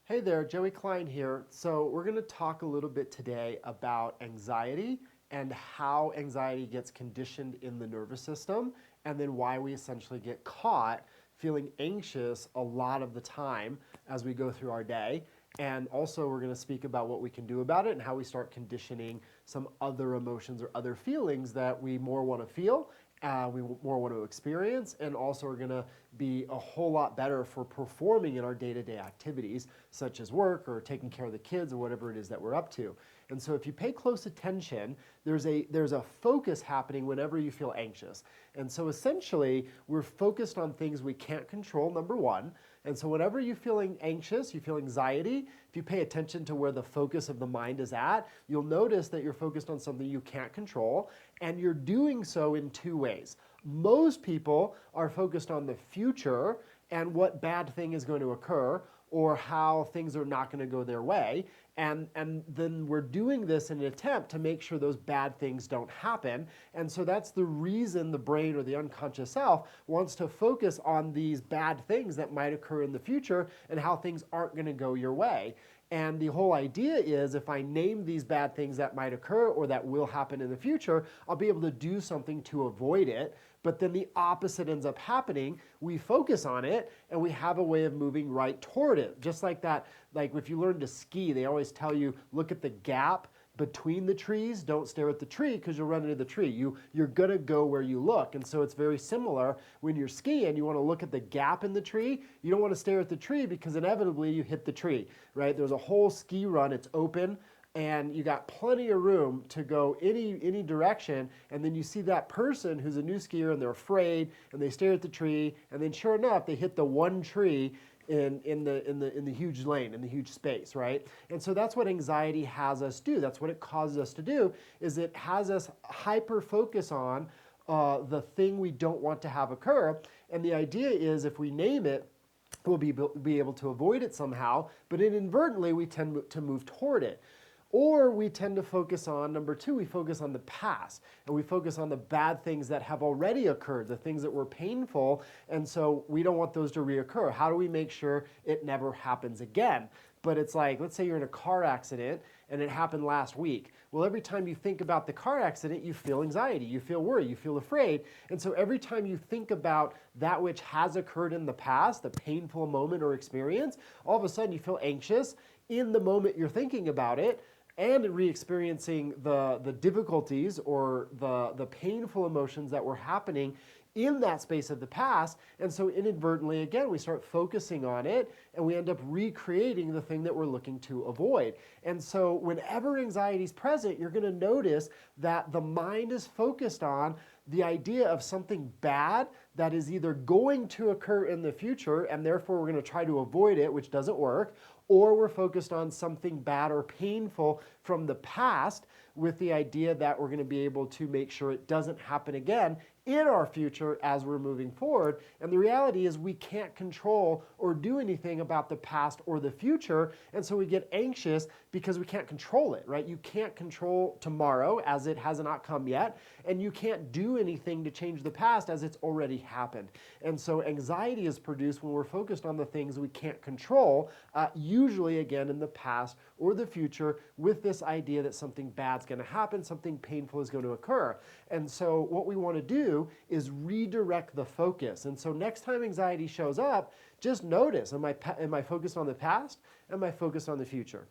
Hey there, Joey Klein here. So we're going to talk a little bit today about anxiety and how anxiety gets conditioned in the nervous system, and then why we essentially get caught feeling anxious a lot of the time as we go through our day. And also, we're going to speak about what we can do about it and how we start conditioning some other emotions or other feelings that we more want to feel, we more want to experience, and also are going to be a whole lot better for performing in our day-to-day activities, such as work or taking care of the kids or whatever it is that we're up to. And so if you pay close attention, there's a focus happening whenever you feel anxious. And so essentially, we're focused on things we can't control, number one. And so whenever you're feeling anxious, you feel anxiety, if you pay attention to where the focus of the mind is at, you'll notice that you're focused on something you can't control, and you're doing so in two ways. Most people are focused on the future and what bad thing is going to occur or how things are not going to go their way. And then we're doing this in an attempt to make sure those bad things don't happen. And so that's the reason the brain or the unconscious self wants to focus on these bad things that might occur in the future and how things aren't going to go your way. And the whole idea is if I name these bad things that might occur or that will happen in the future, I'll be able to do something to avoid it. But then the opposite ends up happening. We focus on it and we have a way of moving right toward it. Just like that, like if you learn to ski, they always tell you, look at the gap between the trees, don't stare at the tree because you'll run into the tree. You're gonna go where you look. And so it's very similar when you're skiing, you wanna look at the gap in the tree. You don't wanna stare at the tree because inevitably you hit the tree, right? There's a whole ski run, it's open, and you got plenty of room to go any direction, and then you see that person who's a new skier and they're afraid and they stare at the tree, and then sure enough they hit the one tree in the huge lane, in the huge space, right? And so that's what anxiety has us do. That's what it causes us to do, is it has us hyper focus on the thing we don't want to have occur. And the idea is if we name it, we'll be able to avoid it somehow, but inadvertently we tend to move toward it. Or we tend to focus on, number two, we focus on the past, and we focus on the bad things that have already occurred, the things that were painful, and so we don't want those to reoccur. How do we make sure it never happens again? But it's like, let's say you're in a car accident and it happened last week. Well, every time you think about the car accident, you feel anxiety, you feel worry, you feel afraid. And so every time you think about that which has occurred in the past, the painful moment or experience, all of a sudden you feel anxious in the moment you're thinking about it, and re-experiencing the difficulties or the painful emotions that were happening in that space of the past. And so inadvertently, again, we start focusing on it and we end up recreating the thing that we're looking to avoid. And so whenever anxiety is present, you're going to notice that the mind is focused on the idea of something bad that is either going to occur in the future, and therefore we're going to try to avoid it, which doesn't work, or we're focused on something bad or painful from the past with the idea that we're going to be able to make sure it doesn't happen again in our future as we're moving forward. And the reality is we can't control or do anything about the past or the future, and so we get anxious because we can't control it, right? You can't control tomorrow as it has not come yet, and you can't do anything to change the past as it's already happened. And so anxiety is produced when we're focused on the things we can't control, usually again in the past or the future, with this idea that something bad's going to happen, something painful is going to occur. And so what we want to do is redirect the focus. And so next time anxiety shows up, just notice, am I focused on the past? Am I focused on the future?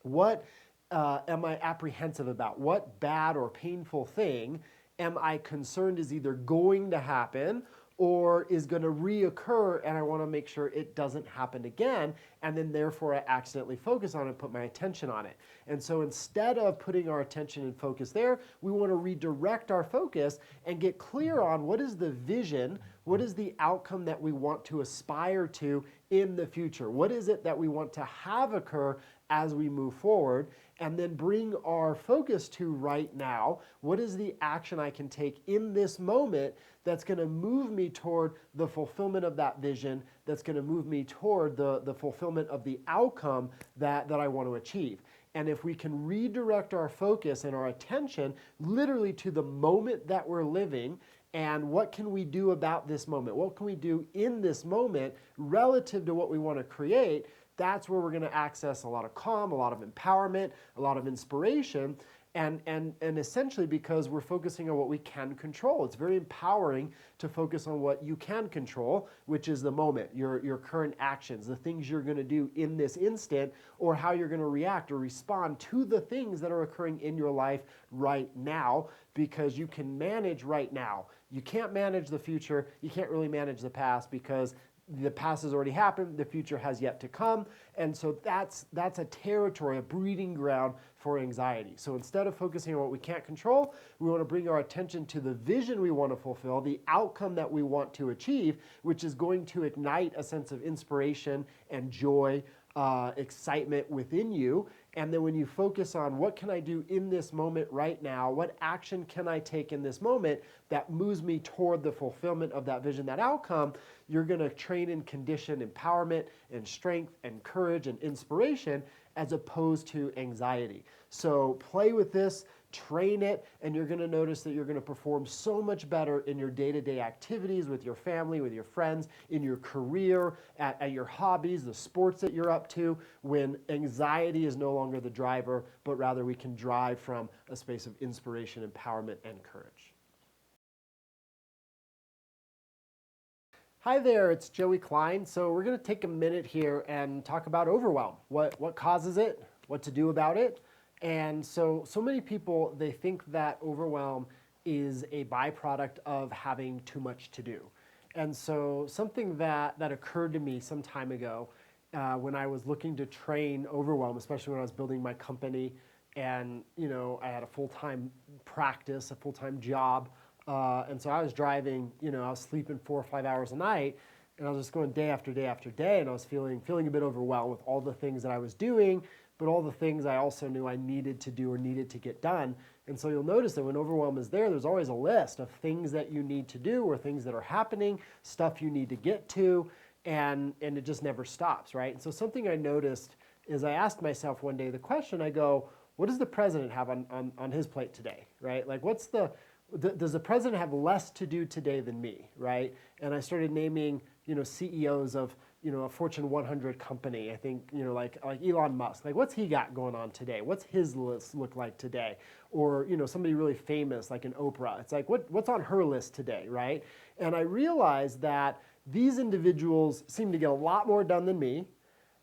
What am I apprehensive about? What bad or painful thing am I concerned is either going to happen or is going to reoccur, and I want to make sure it doesn't happen again, and then therefore I accidentally focus on it, put my attention on it. And so instead of putting our attention and focus there, we want to redirect our focus and get clear on what is the vision, what is the outcome that we want to aspire to in the future? What is it that we want to have occur as we move forward, and then bring our focus to right now. What is the action I can take in this moment that's going to move me toward the fulfillment of that vision, that's going to move me toward the fulfillment of the outcome that I want to achieve? And if we can redirect our focus and our attention literally to the moment that we're living, and what can we do about this moment? What can we do in this moment relative to what we want to create? that's where we're going to access a lot of calm, a lot of empowerment, a lot of inspiration. And essentially because we're focusing on what we can control. It's very empowering to focus on what you can control, which is the moment, your current actions, the things you're going to do in this instant, or how you're going to react or respond to the things that are occurring in your life right now, because you can manage right now. You can't manage the future. You can't really manage the past because the past has already happened, the future has yet to come, and so that's a territory, a breeding ground for anxiety. So instead of focusing on what we can't control, we want to bring our attention to the vision we want to fulfill, the outcome that we want to achieve, which is going to ignite a sense of inspiration and joy, excitement within you. And then when you focus on what can I do in this moment right now, what action can I take in this moment that moves me toward the fulfillment of that vision, that outcome, you're going to train and condition empowerment and strength and courage and inspiration as opposed to anxiety. So play with this, train it, and you're going to notice that you're going to perform so much better in your day-to-day activities with your family, with your friends, in your career, at your hobbies, the sports that you're up to, when anxiety is no longer the driver, but rather we can drive from a space of inspiration, empowerment, and courage. Hi there, it's Joey Klein. So we're going to take a minute here and talk about overwhelm. What causes it, what to do about it. And so many people, they think that overwhelm is a byproduct of having too much to do. And so something that occurred to me some time ago when I was looking to train overwhelm, especially when I was building my company and, I had a full-time practice, a full-time job. And so I was driving, I was sleeping 4 or 5 hours a night, and I was just going day after day after day, and I was feeling a bit overwhelmed with all the things that I was doing, but all the things I also knew I needed to do or needed to get done. And so you'll notice that when overwhelm is there, there's always a list of things that you need to do or things that are happening, stuff you need to get to, and it just never stops, right? And so something I noticed is I asked myself one day the question, I go, what does the president have on his plate today, right? Like does the president have less to do today than me, right? And I started naming, CEOs of, a Fortune 100 company. I think, like Elon Musk. Like, what's he got going on today? What's his list look like today? Or, somebody really famous like an Oprah. It's like, what's on her list today, right? And I realized that these individuals seem to get a lot more done than me,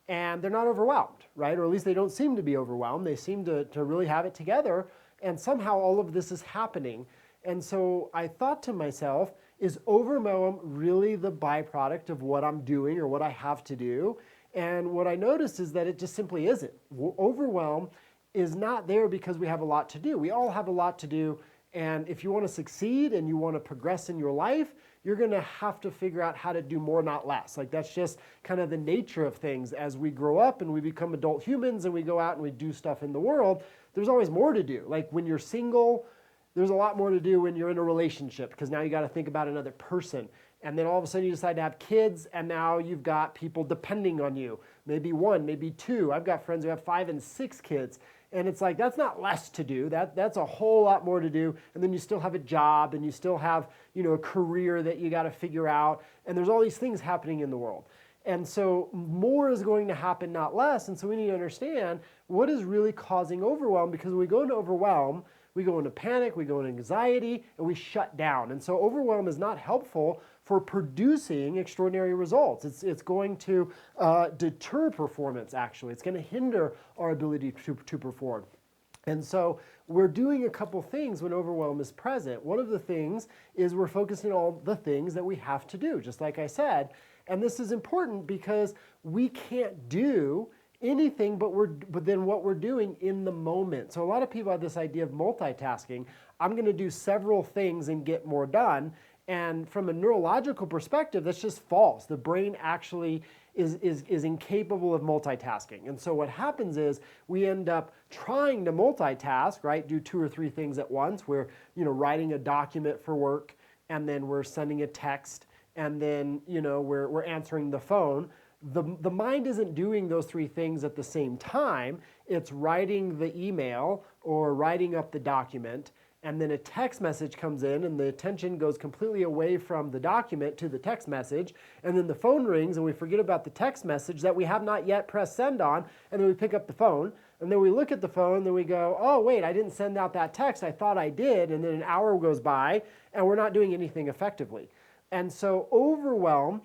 and they're not overwhelmed, right? Or at least they don't seem to be overwhelmed. They seem to really have it together, and somehow all of this is happening. And so I thought to myself, is overwhelm really the byproduct of what I'm doing or what I have to do? And what I noticed is that it just simply isn't. Overwhelm is not there because we have a lot to do. We all have a lot to do. And if you want to succeed and you want to progress in your life, you're going to have to figure out how to do more, not less. Like that's just kind of the nature of things. As we grow up and we become adult humans and we go out and we do stuff in the world, there's always more to do. Like when you're single, there's a lot more to do when you're in a relationship because now you got to think about another person. And then all of a sudden you decide to have kids and now you've got people depending on you. Maybe 1, maybe 2. I've got friends who have 5 and 6 kids. And it's like, that's not less to do. That's a whole lot more to do. And then you still have a job and you still have, a career that you got to figure out. And there's all these things happening in the world. And so more is going to happen, not less. And so we need to understand what is really causing overwhelm, because when we go into overwhelm, we go into panic, we go into anxiety, and we shut down. And so overwhelm is not helpful for producing extraordinary results. It's going to deter performance, actually. It's going to hinder our ability to perform. And so we're doing a couple things when overwhelm is present. One of the things is we're focusing on all the things that we have to do, just like I said. And this is important because we can't do anything but then what we're doing in the moment. So a lot of people have this idea of multitasking. I'm going to do several things and get more done. And from a neurological perspective, that's just false. The brain actually is incapable of multitasking. And so what happens is we end up trying to multitask, right? Do 2 or 3 things at once. We're, writing a document for work, and then we're sending a text, and then, we're answering the phone. The mind isn't doing those 3 things at the same time. It's writing the email or writing up the document, and then a text message comes in and the attention goes completely away from the document to the text message, and then the phone rings and we forget about the text message that we have not yet pressed send on, and then we pick up the phone, and then we look at the phone, and then we go, oh wait, I didn't send out that text, I thought I did, and then an hour goes by and we're not doing anything effectively. And so overwhelm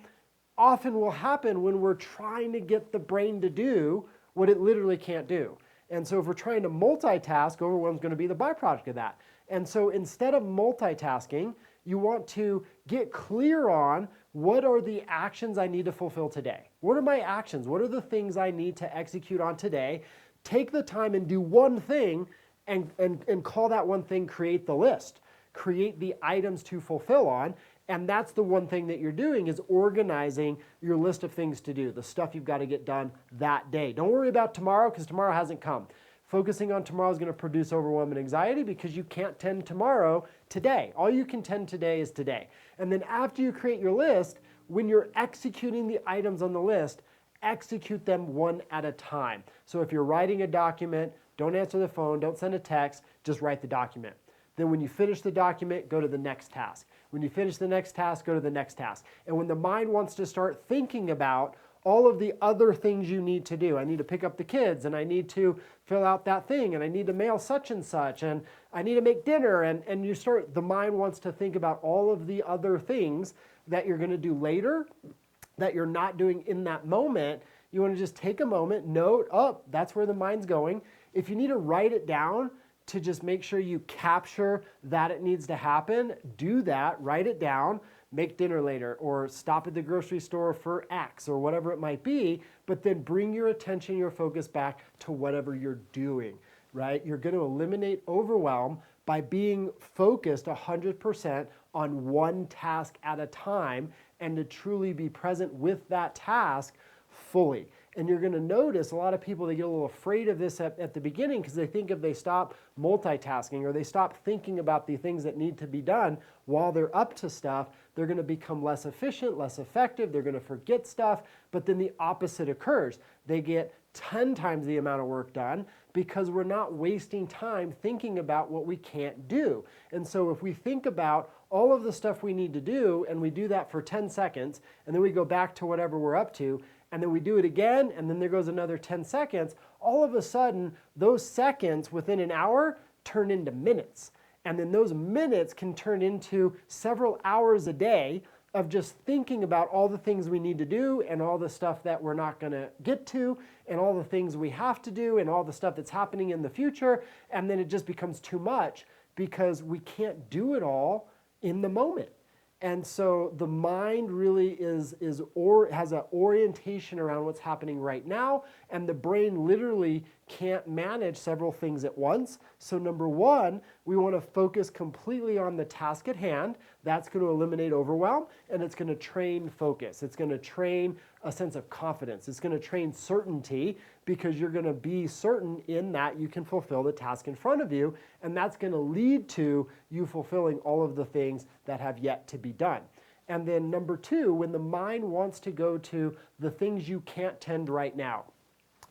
often will happen when we're trying to get the brain to do what it literally can't do. And so if we're trying to multitask, overwhelm is going to be the byproduct of that. And so instead of multitasking, you want to get clear on what are the actions I need to fulfill today? What are my actions? What are the things I need to execute on today? Take the time and do one thing and call that one thing create the list. Create the items to fulfill on. And that's the one thing that you're doing, is organizing your list of things to do, the stuff you've got to get done that day. Don't worry about tomorrow, because tomorrow hasn't come. Focusing on tomorrow is going to produce overwhelm and anxiety because you can't tend tomorrow today. All you can tend today is today. And then after you create your list, when you're executing the items on the list, execute them one at a time. So if you're writing a document, don't answer the phone, don't send a text, just write the document. Then when you finish the document, go to the next task. When you finish the next task, go to the next task. And when the mind wants to start thinking about all of the other things you need to do, I need to pick up the kids, and I need to fill out that thing, and I need to mail such and such, and I need to make dinner, and you start, the mind wants to think about all of the other things that you're going to do later that you're not doing in that moment. You want to just take a moment, note, oh, that's where the mind's going. If you need to write it down, to just make sure you capture that it needs to happen, do that, write it down, make dinner later, or stop at the grocery store for X, or whatever it might be, but then bring your attention, your focus back to whatever you're doing, right? You're going to eliminate overwhelm by being focused 100% on one task at a time, and to truly be present with that task fully. And you're going to notice a lot of people, they get a little afraid of this at the beginning, because they think if they stop multitasking or they stop thinking about the things that need to be done while they're up to stuff, they're going to become less efficient, less effective, they're going to forget stuff. But then the opposite occurs. They get 10 times the amount of work done because we're not wasting time thinking about what we can't do. And so if we think about all of the stuff we need to do, and we do that for 10 seconds, and then we go back to whatever we're up to, and then we do it again, and then there goes another 10 seconds, all of a sudden, those seconds within an hour turn into minutes. And then those minutes can turn into several hours a day of just thinking about all the things we need to do, and all the stuff that we're not going to get to, and all the things we have to do, and all the stuff that's happening in the future. And then it just becomes too much because we can't do it all in the moment. And so the mind really has an orientation around what's happening right now, and the brain literally can't manage several things at once. So number one, we want to focus completely on the task at hand. That's going to eliminate overwhelm, and it's going to train focus. It's going to train a sense of confidence. It's going to train certainty, because you're going to be certain in that you can fulfill the task in front of you, and that's going to lead to you fulfilling all of the things that have yet to be done. And then number two, when the mind wants to go to the things you can't tend right now,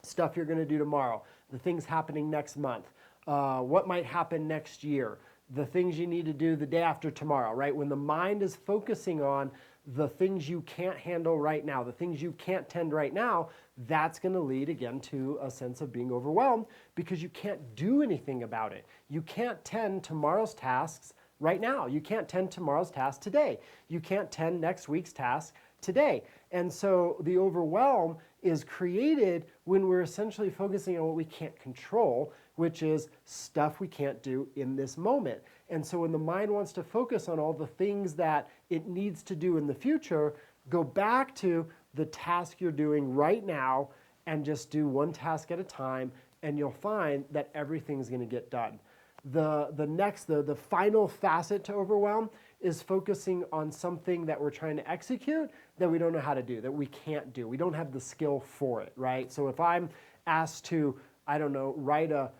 stuff you're going to do tomorrow, the things happening next month, what might happen next year, the things you need to do the day after tomorrow, right? When the mind is focusing on the things you can't handle right now, the things you can't tend right now, that's going to lead again to a sense of being overwhelmed, because you can't do anything about it. You can't tend tomorrow's tasks right now. You can't tend tomorrow's tasks today. You can't tend next week's tasks today. And so the overwhelm is created when we're essentially focusing on what we can't control, which is stuff we can't do in this moment. And so when the mind wants to focus on all the things that it needs to do in the future, go back to the task you're doing right now and just do one task at a time, and you'll find that everything's going to get done. The final facet to overwhelm is focusing on something that we're trying to execute that we don't know how to do, that we can't do. We don't have the skill for it, right? So if I'm asked to, I don't know, write a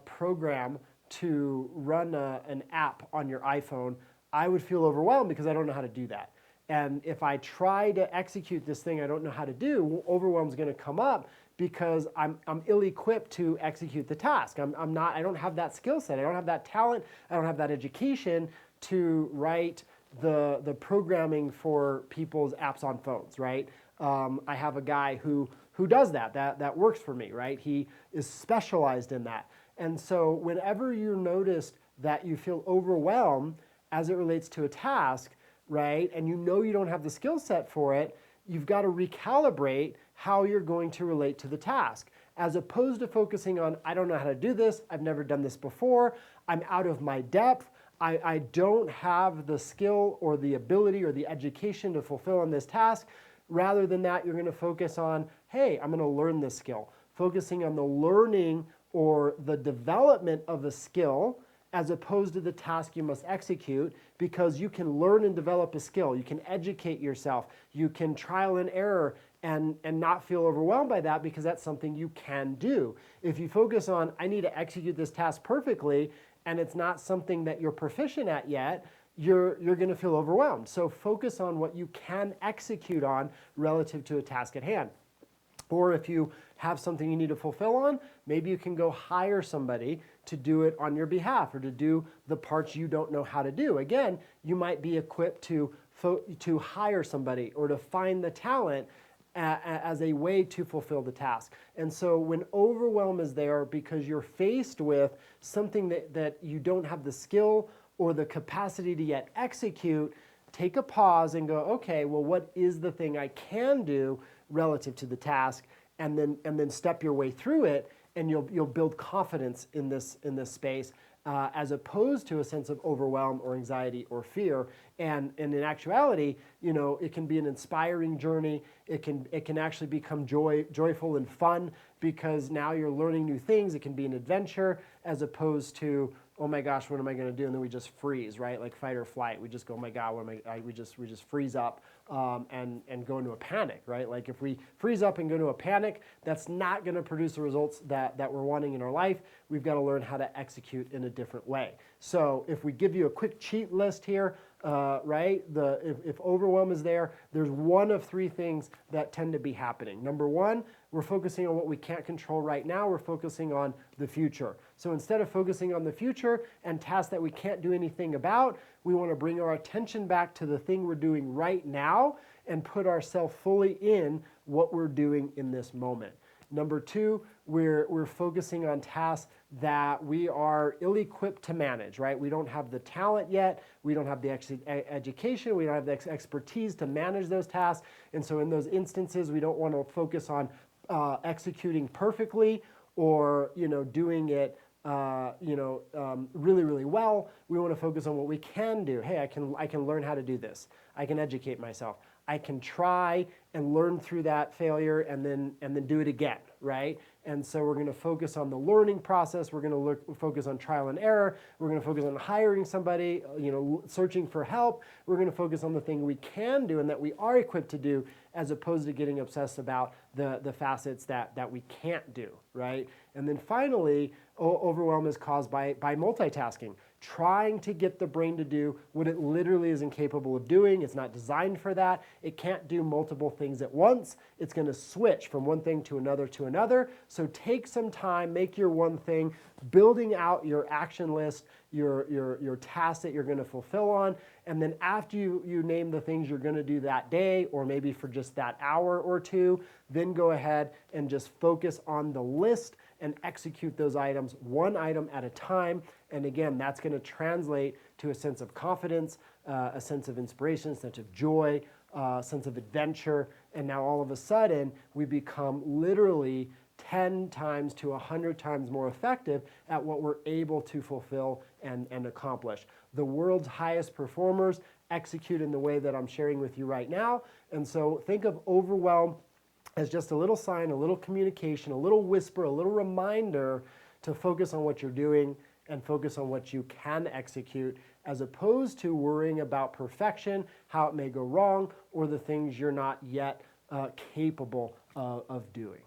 program to run an app on your iPhone, I would feel overwhelmed because I don't know how to do that. And if I try to execute this thing I don't know how to do, overwhelm is going to come up because I'm ill-equipped to execute the task. I don't have that skill set. I don't have that talent. I don't have that education to write the programming for people's apps on phones, right? I have a guy who does that works for me, right? He is specialized in that. And so whenever you notice that you feel overwhelmed as it relates to a task, right, and you know you don't have the skill set for it, you've got to recalibrate how you're going to relate to the task, as opposed to focusing on, I don't know how to do this, I've never done this before, I'm out of my depth, I don't have the skill or the ability or the education to fulfill on this task. Rather than that, you're going to focus on, hey, I'm going to learn this skill, focusing on the learning or the development of a skill as opposed to the task you must execute, because you can learn and develop a skill. You can educate yourself. You can trial and error and not feel overwhelmed by that, because that's something you can do. If you focus on, I need to execute this task perfectly, and it's not something that you're proficient at yet, you're going to feel overwhelmed. So focus on what you can execute on relative to a task at hand. Or if you have something you need to fulfill on, maybe you can go hire somebody to do it on your behalf, or to do the parts you don't know how to do. Again, you might be equipped to hire somebody or to find the talent as a way to fulfill the task. And so when overwhelm is there because you're faced with something that you don't have the skill or the capacity to yet execute, take a pause and go, okay, well, what is the thing I can do relative to the task? And then step your way through it, and you'll build confidence in this space, as opposed to a sense of overwhelm or anxiety or fear. And in actuality, it can be an inspiring journey. It can actually become joyful and fun, because now you're learning new things. It can be an adventure, as opposed to, oh my gosh, what am I going to do? And then we just freeze, right? Like fight or flight. We just go, oh my God, we just freeze up and go into a panic, right? Like if we freeze up and go into a panic, that's not going to produce the results that we're wanting in our life. We've got to learn how to execute in a different way. So if we give you a quick cheat list here, right? If overwhelm is there, there's one of three things that tend to be happening. Number one, we're focusing on what we can't control right now. We're focusing on the future. So instead of focusing on the future and tasks that we can't do anything about, we want to bring our attention back to the thing we're doing right now and put ourselves fully in what we're doing in this moment. Number two, we're focusing on tasks that we are ill-equipped to manage, right? We don't have the talent yet. We don't have the education. We don't have the expertise to manage those tasks. And so in those instances, we don't want to focus on executing perfectly, or doing it really, really well. We want to focus on what we can do. Hey, I can learn how to do this. I can educate myself. I can try and learn through that failure and then do it again, right? And so we're going to focus on the learning process. We're going to focus on trial and error. We're going to focus on hiring somebody, searching for help. We're going to focus on the thing we can do and that we are equipped to do, as opposed to getting obsessed about the facets that we can't do, right? And then finally, overwhelm is caused by multitasking, trying to get the brain to do what it literally is incapable of doing. It's not designed for that. It can't do multiple things at once. It's going to switch from one thing to another to another. So take some time, make your one thing, building out your action list, your tasks that you're going to fulfill on. And then after you name the things you're going to do that day, or maybe for just that hour or two, then go ahead and just focus on the list and execute those items one item at a time. And again, that's going to translate to a sense of confidence, a sense of inspiration, a sense of joy, a sense of adventure. And now all of a sudden, we become literally 10 times to 100 times more effective at what we're able to fulfill and accomplish. The world's highest performers execute in the way that I'm sharing with you right now. And so think of overwhelm as just a little sign, a little communication, a little whisper, a little reminder to focus on what you're doing and focus on what you can execute, as opposed to worrying about perfection, how it may go wrong, or the things you're not yet capable of doing.